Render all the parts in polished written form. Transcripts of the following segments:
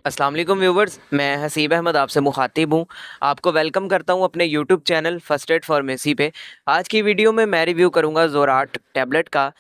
अस्सलाम वालेकुम व्यूवर्स, मैं हसीब अहमद आपसे मुखातिब हूँ। आपको वेलकम करता हूँ अपने YouTube channel first aid pharmacy पे। आज की वीडियो में मैं रिव्यू करूँगा ज़ोराट टैबलेट का।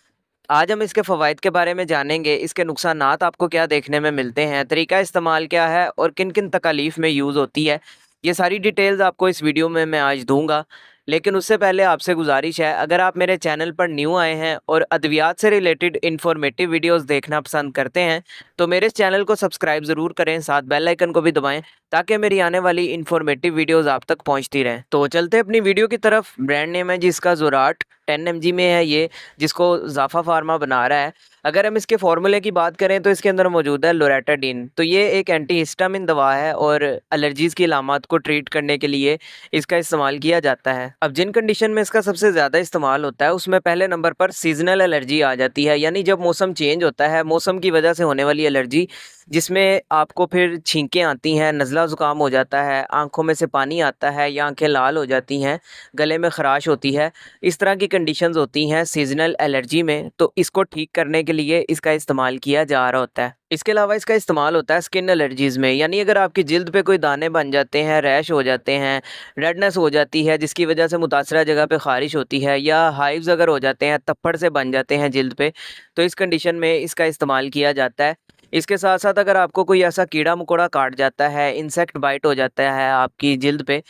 आज हम इसके फ़वाइद के बारे में जानेंगे, इसके नुकसानात आपको क्या देखने में मिलते हैं, तरीका इस्तेमाल क्या है और किन-किन तकालीफ में यूज़ होती है। ये सारी डिटेल्स आपको इस वीडियो में मैं आज दूँगा। लेकिन उससे पहले आपसे गुज़ारिश है, अगर आप मेरे चैनल पर न्यू आए हैं और अद्वियात से रिलेटेड इन्फॉर्मेटिव वीडियोज़ देखना पसंद करते हैं, तो मेरे इस चैनल को सब्सक्राइब ज़रूर करें, साथ बेल आइकन को भी दबाएँ ताकि मेरी आने वाली इन्फॉर्मेटिव वीडियोज़ आप तक पहुँचती रहें। तो चलते हैं अपनी वीडियो की तरफ। ब्रांड नेम है जिसका ज़ोराट 10 mg में है ये, जिसको ज़ाफ़ा फार्मा बना रहा है। अगर हम इसके फ़ॉर्मूले की बात करें तो इसके अंदर मौजूद है लोरेटाडीन। तो ये एक एंटीहिस्टामिन दवा है और एलर्जीज़ की अलामत को ट्रीट करने के लिए इसका इस्तेमाल किया जाता है। अब जिन कंडीशन में इसका सबसे ज़्यादा इस्तेमाल होता है उसमें पहले नंबर पर सीज़नल एलर्जी आ जाती है, यानी जब मौसम चेंज होता है, मौसम की वजह से होने वाली एलर्जी, जिसमें आपको फिर छींकें आती हैं, नज़ला ज़ुकाम हो जाता है, आँखों में से पानी आता है या आँखें लाल हो जाती हैं, गले में ख़राश होती है। इस तरह की कंडीशंस होती हैं सीज़नल एलर्जी में, तो इसको ठीक करने के लिए इसका इस्तेमाल किया जा रहा होता है। इसके अलावा इसका इस्तेमाल होता है स्किन एलर्जीज़ में, यानी अगर आपकी जिल्द पे कोई दाने बन जाते हैं, रैश हो जाते हैं, रेडनेस हो जाती है जिसकी वजह से मुतासरा जगह पे ख़ारिश होती है, या हाइव्स अगर हो जाते हैं, तप्पड़ से बन जाते हैं जिल्द पे, तो इस कंडीशन में इसका इस्तेमाल किया जाता है। इसके साथ-साथ अगर आपको कोई ऐसा कीड़ा-मकोड़ा काट जाता है, इंसेक्ट बाइट हो जाता है आपकी जिल्द पे,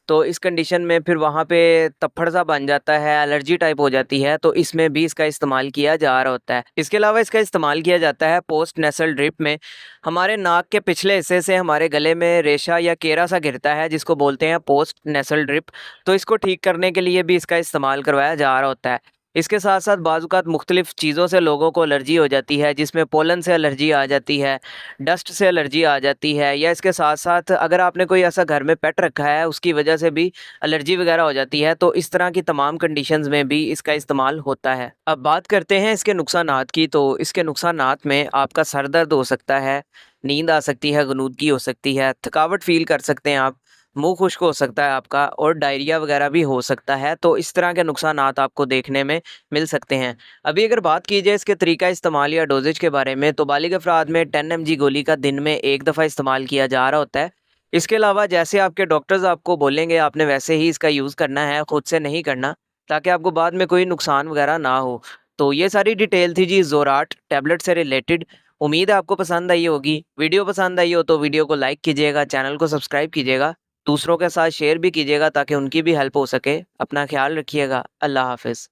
तो इस कंडीशन में फिर वहाँ पे तप्पड़ सा बन जाता है, एलर्जी टाइप हो जाती है, तो इसमें भी इसका इस्तेमाल किया जा रहा होता है। इसके अलावा इसका इस्तेमाल किया जाता है पोस्ट नेसल ड्रिप में। हमारे नाक के पिछले हिस्से से हमारे गले में रेशा या केरा सा गिरता है जिसको बोलते हैं पोस्ट नेसल ड्रिप, तो इसको ठीक करने के लिए भी इसका इस्तेमाल करवाया जा रहा होता है। इसके साथ-साथ बाज़-औक़ात मुख्तलिफ़ चीज़ों से लोगों को एलर्जी हो जाती है, जिसमें पोलन से एलर्जी आ जाती है, डस्ट से एलर्जी आ जाती है, या इसके साथ-साथ अगर आपने कोई ऐसा घर में पेट रखा है उसकी वजह से भी एलर्जी वगैरह हो जाती है, तो इस तरह की तमाम कंडीशंस में भी इसका इस्तेमाल होता है। अब बात करते हैं इसके नुकसानात की, तो इसके नुकसानात में आपका सर दर्द हो सकता है, नींद आ सकती है, ग़नूदगी हो सकती है, थकावट फ़ील कर सकते हैं आप, मुँह खुश्क हो सकता है आपका और डायरिया वगैरह भी हो सकता है, तो इस तरह के नुकसानात आपको देखने में मिल सकते हैं। अभी अगर बात की जाए इसके तरीका इस्तेमाल या डोज़ेज के बारे में, तो बालिग अफ़राद में 10 mg गोली का दिन में 1 दफ़ा इस्तेमाल किया जा रहा होता है। इसके अलावा जैसे आपके डॉक्टर्स आपको बोलेंगे आपने वैसे ही इसका यूज़ करना है, खुद से नहीं करना, ताकि आपको बाद में कोई नुकसान वगैरह ना हो। तो ये सारी डिटेल थी जी ज़ोराट टैबलेट से रिलेटेड। उम्मीद है आपको पसंद आई होगी। वीडियो पसंद आई हो तो वीडियो को लाइक कीजिएगा, चैनल को सब्सक्राइब कीजिएगा, दूसरों के साथ शेयर भी कीजिएगा ताकि उनकी भी हेल्प हो सके। अपना ख़्याल रखिएगा। अल्लाह हाफ़िज़।